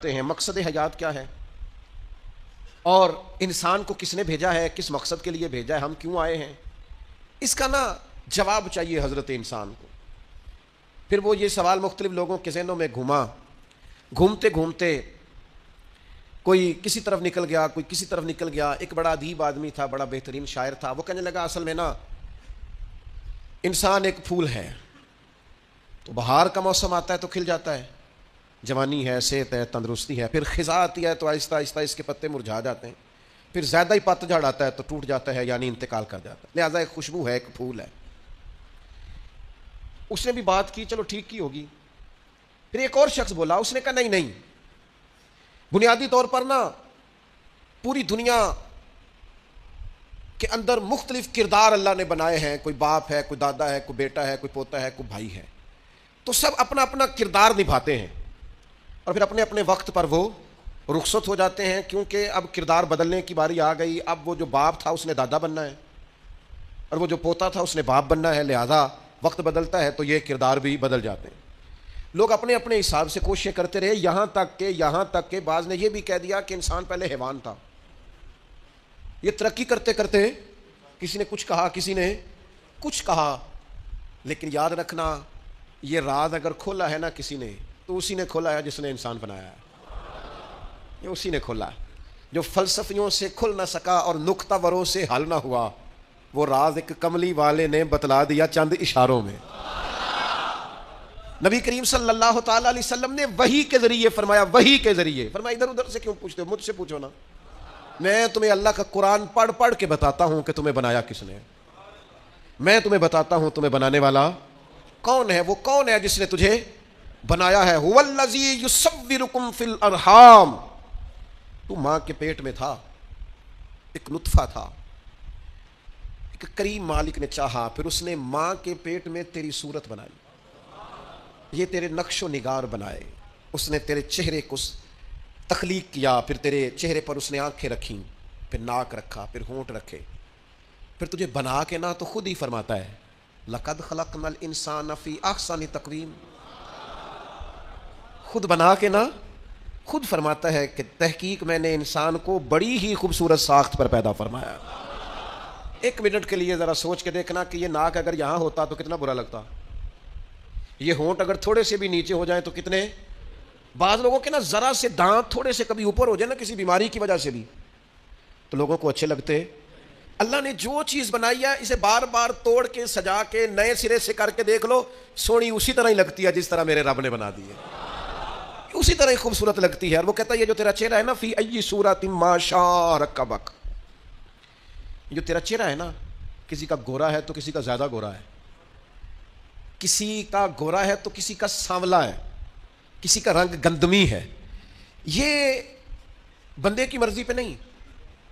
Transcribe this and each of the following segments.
ہیں مقصد حیات کیا ہے اور انسان کو کس نے بھیجا ہے، کس مقصد کے لیے بھیجا ہے، ہم کیوں آئے ہیں، اس کا نا جواب چاہیے حضرت انسان کو۔ پھر وہ یہ سوال مختلف لوگوں کے ذہنوں میں گھومتے گھومتے کوئی کسی طرف نکل گیا، کوئی کسی طرف نکل گیا۔ ایک بڑا ادیب آدمی تھا، بڑا بہترین شاعر تھا، وہ کہنے لگا اصل میں نا انسان ایک پھول ہے، تو بہار کا موسم آتا ہے تو کھل جاتا ہے، جوانی ہے، صحت ہے، تندرستی ہے، پھر خزاں آتی ہے تو آہستہ آہستہ اس کے پتے مرجھا جاتے ہیں، پھر زیادہ ہی پتجھڑ آتا ہے تو ٹوٹ جاتا ہے، یعنی انتقال کر جاتا ہے، لہٰذا ایک خوشبو ہے، ایک پھول ہے۔ اس نے بھی بات کی، چلو ٹھیک کی ہوگی۔ پھر ایک اور شخص بولا، اس نے کہا نہیں نہیں، بنیادی طور پر نا پوری دنیا کے اندر مختلف کردار اللہ نے بنائے ہیں، کوئی باپ ہے، کوئی دادا ہے، کوئی بیٹا ہے، کوئی پوتا ہے، کوئی بھائی ہے، تو سب اپنا اپنا کردار نبھاتے ہیں اور پھر اپنے اپنے وقت پر وہ رخصت ہو جاتے ہیں، کیونکہ اب کردار بدلنے کی باری آ گئی۔ اب وہ جو باپ تھا اس نے دادا بننا ہے اور وہ جو پوتا تھا اس نے باپ بننا ہے، لہذا وقت بدلتا ہے تو یہ کردار بھی بدل جاتے ہیں۔ لوگ اپنے اپنے حساب سے کوششیں کرتے رہے، یہاں تک کہ بعض نے یہ بھی کہہ دیا کہ انسان پہلے حیوان تھا۔ یہ ترقی کرتے کرتے کسی نے کچھ کہا، کسی نے کچھ کہا، لیکن یاد رکھنا یہ راز اگر کھولا ہے نا کسی نے تو اسی نے کھولا ہے جس نے انسان بنایا ہے، یہ اسی نے کھولا ہے۔ جو فلسفیوں سے کھل نہ سکا اور نکتہ وروں سے حل نہ ہوا، وہ راز ایک کملی والے نے بتلا دیا چند اشاروں میں۔ نبی کریم صلی اللہ تعالی علیہ وسلم نے وحی کے ذریعے فرمایا، وحی کے ذریعے فرمایا۔ ادھر ادھر سے کیوں پوچھتے ہو، مجھ سے پوچھو نا، میں تمہیں اللہ کا قرآن پڑھ پڑھ کے بتاتا ہوں کہ تمہیں بنایا کس نے، میں تمہیں بتاتا ہوں تمہیں بنانے والا کون ہے۔ وہ کون ہے جس نے تجھے بنایا ہے؟ هو الذی یصورکم فی الارحام، تو ماں کے پیٹ میں تھا، ایک نطفہ تھا، ایک کریم مالک نے چاہا، پھر اس نے ماں کے پیٹ میں تیری صورت بنائی، یہ تیرے نقش و نگار بنائے، اس نے تیرے چہرے کو تخلیق کیا، پھر تیرے چہرے پر اس نے آنکھیں رکھیں، پھر ناک رکھا، پھر ہونٹ رکھے، پھر تجھے بنا کے نہ تو خود ہی فرماتا ہے لَقَدْ خَلَقْنَا الْإِنسَانَ فِي أَحْسَنِ تَقْوِيمٍ، خود بنا کے نہ خود فرماتا ہے کہ تحقیق میں نے انسان کو بڑی ہی خوبصورت ساخت پر پیدا فرمایا۔ ایک منٹ کے لیے ذرا سوچ کے دیکھنا کہ یہ ناک اگر یہاں ہوتا تو کتنا برا لگتا، یہ ہونٹ اگر تھوڑے سے بھی نیچے ہو جائیں تو کتنے، بعض لوگوں کے نا ذرا سے دانت تھوڑے سے کبھی اوپر ہو جائے نا کسی بیماری کی وجہ سے بھی تو لوگوں کو اچھے لگتے۔ اللہ نے جو چیز بنائی ہے اسے بار بار توڑ کے سجا کے نئے سرے سے کر کے دیکھ لو، سونی اسی طرح ہی لگتی ہے جس طرح میرے رب نے بنا دی ہے، اسی طرح ہی خوبصورت لگتی ہے۔ اور وہ کہتا ہے یہ جو تیرا چہرہ ہے نا فی ای صورت ما شاء رکبک، جو تیرا چہرہ ہے نا، کسی کا گورا ہے تو کسی کا زیادہ گورا ہے، کسی کا گورا ہے تو کسی کا سانولا ہے، کسی کا رنگ گندمی ہے، یہ بندے کی مرضی پہ نہیں،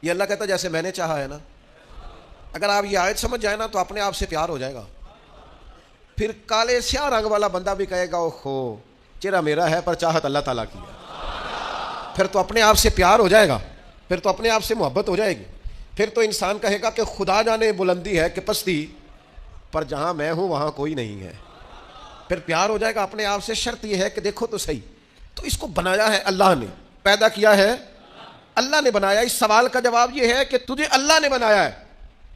یہ اللہ کہتا ہے جیسے میں نے چاہا ہے نا۔ اگر آپ یہ آیت سمجھ جائیں نا تو اپنے آپ سے پیار ہو جائے گا، پھر کالے سیاہ رنگ والا بندہ بھی کہے گا اوہو چہرہ میرا ہے پر چاہت اللہ تعالیٰ کی ہے، پھر تو اپنے آپ سے پیار ہو جائے گا، پھر تو اپنے آپ سے محبت ہو جائے گی، پھر تو انسان کہے گا کہ خدا جانے بلندی ہے کہ پستی، پر جہاں میں ہوں وہاں کوئی نہیں ہے، پھر پیار ہو جائے گا اپنے آپ سے۔ شرط یہ ہے کہ دیکھو تو صحیح، تو اس کو بنایا ہے اللہ نے، پیدا کیا ہے اللہ نے بنایا۔ اس سوال کا جواب یہ ہے کہ تجھے اللہ نے بنایا ہے،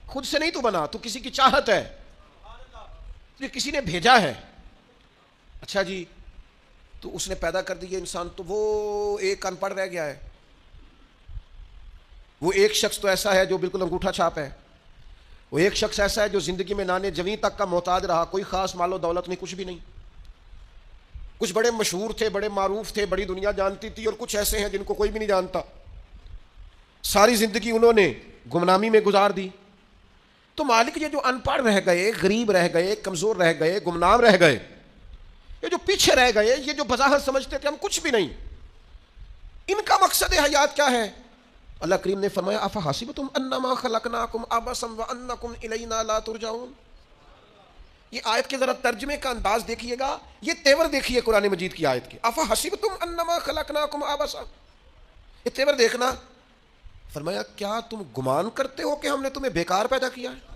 خود سے نہیں تو بنا، تو کسی کی چاہت ہے، تجھے کسی نے بھیجا ہے۔ اچھا جی، تو اس نے پیدا کر دیا انسان، تو وہ ایک ان پڑھ رہ گیا ہے، وہ ایک شخص تو ایسا ہے جو بالکل انگوٹھا چھاپ ہے، وہ ایک شخص ایسا ہے جو زندگی میں نانے جویں تک کا محتاج رہا، کوئی خاص مال و دولت نہیں، کچھ بھی نہیں۔ کچھ بڑے مشہور تھے، بڑے معروف تھے، بڑی دنیا جانتی تھی، اور کچھ ایسے ہیں جن کو کوئی بھی نہیں جانتا، ساری زندگی انہوں نے گمنامی میں گزار دی۔ تو مالک یہ جو ان پڑھ رہ گئے، غریب رہ گئے، کمزور رہ گئے، گمنام رہ گئے، یہ جو پیچھے رہ گئے، یہ جو بظاہر سمجھتے تھے ہم کچھ بھی نہیں، ان کا مقصد حیات کیا ہے؟ اللہ کریم نے فرمایا افحسبتم انما خلقناکم عبثا وانکم الینا لا ترجعون۔ یہ آیت کے ذرا ترجمے کا انداز دیکھیے گا، یہ تیور دیکھیے قرآن مجید کی آیت کے، افحسبتم انما خلقناکم عبثا، یہ تیور دیکھنا۔ فرمایا کیا تم گمان کرتے ہو کہ ہم نے تمہیں بیکار پیدا کیا ہے؟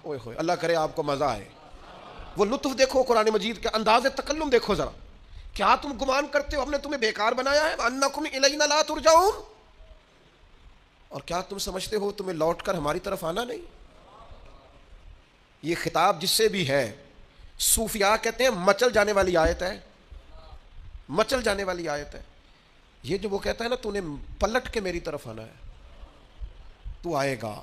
اوئے ہوئے، اللہ کرے آپ کو مزہ آئے، وہ لطف دیکھو قرآن مجید کا انداز تکلم دیکھو ذرا، کیا تم گمان کرتے ہو ہم نے تمہیں بیکار بنایا ہے؟ انکم الینا لا ترجعون، اور کیا تم سمجھتے ہو تمہیں لوٹ کر ہماری طرف آنا نہیں؟ یہ خطاب جس سے بھی ہے، صوفیاء کہتے ہیں مچل جانے والی آیت ہے، مچل جانے والی آیت ہے۔ یہ جو وہ کہتا ہے نا تو نے پلٹ کے میری طرف آنا ہے، تو آئے گا۔